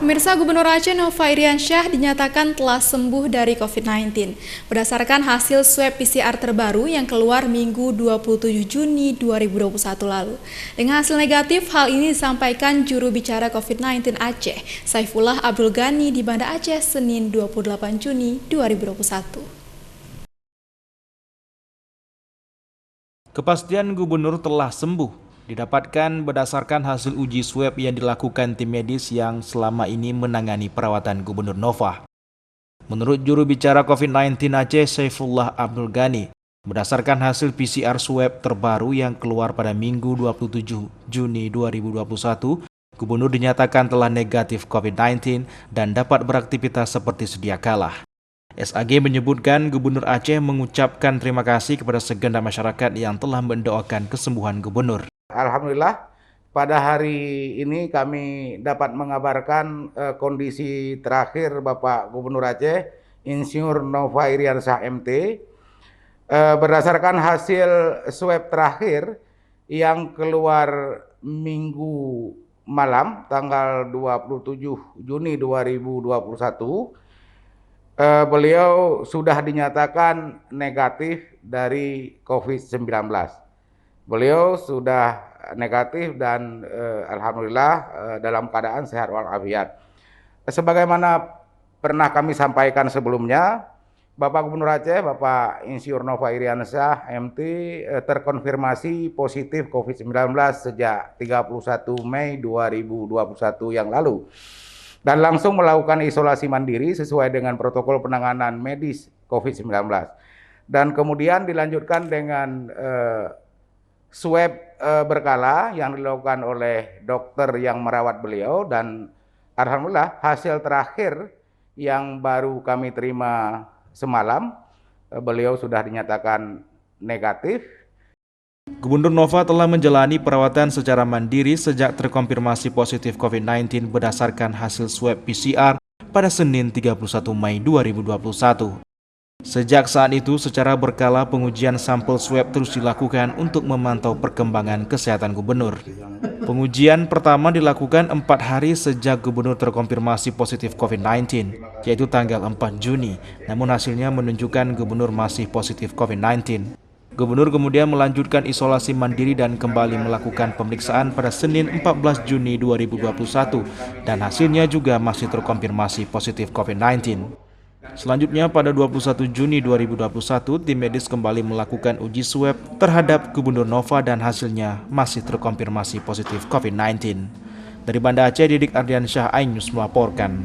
Pemirsa, Gubernur Aceh Nova Iriansyah dinyatakan telah sembuh dari COVID-19 berdasarkan hasil swab PCR terbaru yang keluar Minggu 27 Juni 2021 lalu. Dengan hasil negatif, hal ini disampaikan juru bicara COVID-19 Aceh, Saifullah Abdul Ghani di Banda Aceh, Senin 28 Juni 2021. Kepastian gubernur telah sembuh didapatkan berdasarkan hasil uji swab yang dilakukan tim medis yang selama ini menangani perawatan Gubernur Nova. Menurut juru bicara COVID-19 Aceh, Saifullah Abdul Ghani, berdasarkan hasil PCR swab terbaru yang keluar pada Minggu 27 Juni 2021, Gubernur dinyatakan telah negatif COVID-19 dan dapat beraktivitas seperti sedia kala. SAG menyebutkan Gubernur Aceh mengucapkan terima kasih kepada segenap masyarakat yang telah mendoakan kesembuhan Gubernur. Alhamdulillah, pada hari ini kami dapat mengabarkan kondisi terakhir Bapak Gubernur Aceh, Insinyur Nova Iriansyah MT. Berdasarkan hasil swab terakhir yang keluar Minggu malam, tanggal 27 Juni 2021, beliau sudah dinyatakan negatif dari COVID-19. Beliau sudah negatif dan alhamdulillah dalam keadaan sehat walafiat. Sebagaimana pernah kami sampaikan sebelumnya, Bapak Gubernur Aceh, Bapak Insinyur Nova Iriansyah MT terkonfirmasi positif COVID-19 sejak 31 Mei 2021 yang lalu dan langsung melakukan isolasi mandiri sesuai dengan protokol penanganan medis COVID-19. Dan kemudian dilanjutkan dengan swab berkala yang dilakukan oleh dokter yang merawat beliau, dan alhamdulillah hasil terakhir yang baru kami terima semalam, beliau sudah dinyatakan negatif. Gubernur Nova telah menjalani perawatan secara mandiri sejak terkonfirmasi positif COVID-19 berdasarkan hasil swab PCR pada Senin 31 Mei 2021. Sejak saat itu, secara berkala pengujian sampel swab terus dilakukan untuk memantau perkembangan kesehatan gubernur. Pengujian pertama dilakukan 4 hari sejak gubernur terkonfirmasi positif COVID-19, yaitu tanggal 4 Juni, namun hasilnya menunjukkan gubernur masih positif COVID-19. Gubernur kemudian melanjutkan isolasi mandiri dan kembali melakukan pemeriksaan pada Senin 14 Juni 2021, dan hasilnya juga masih terkonfirmasi positif COVID-19. Selanjutnya pada 21 Juni 2021, tim medis kembali melakukan uji swab terhadap Gubernur Nova dan hasilnya masih terkonfirmasi positif COVID-19. Dari Banda Aceh, Didik Ardiansyah, iNews melaporkan.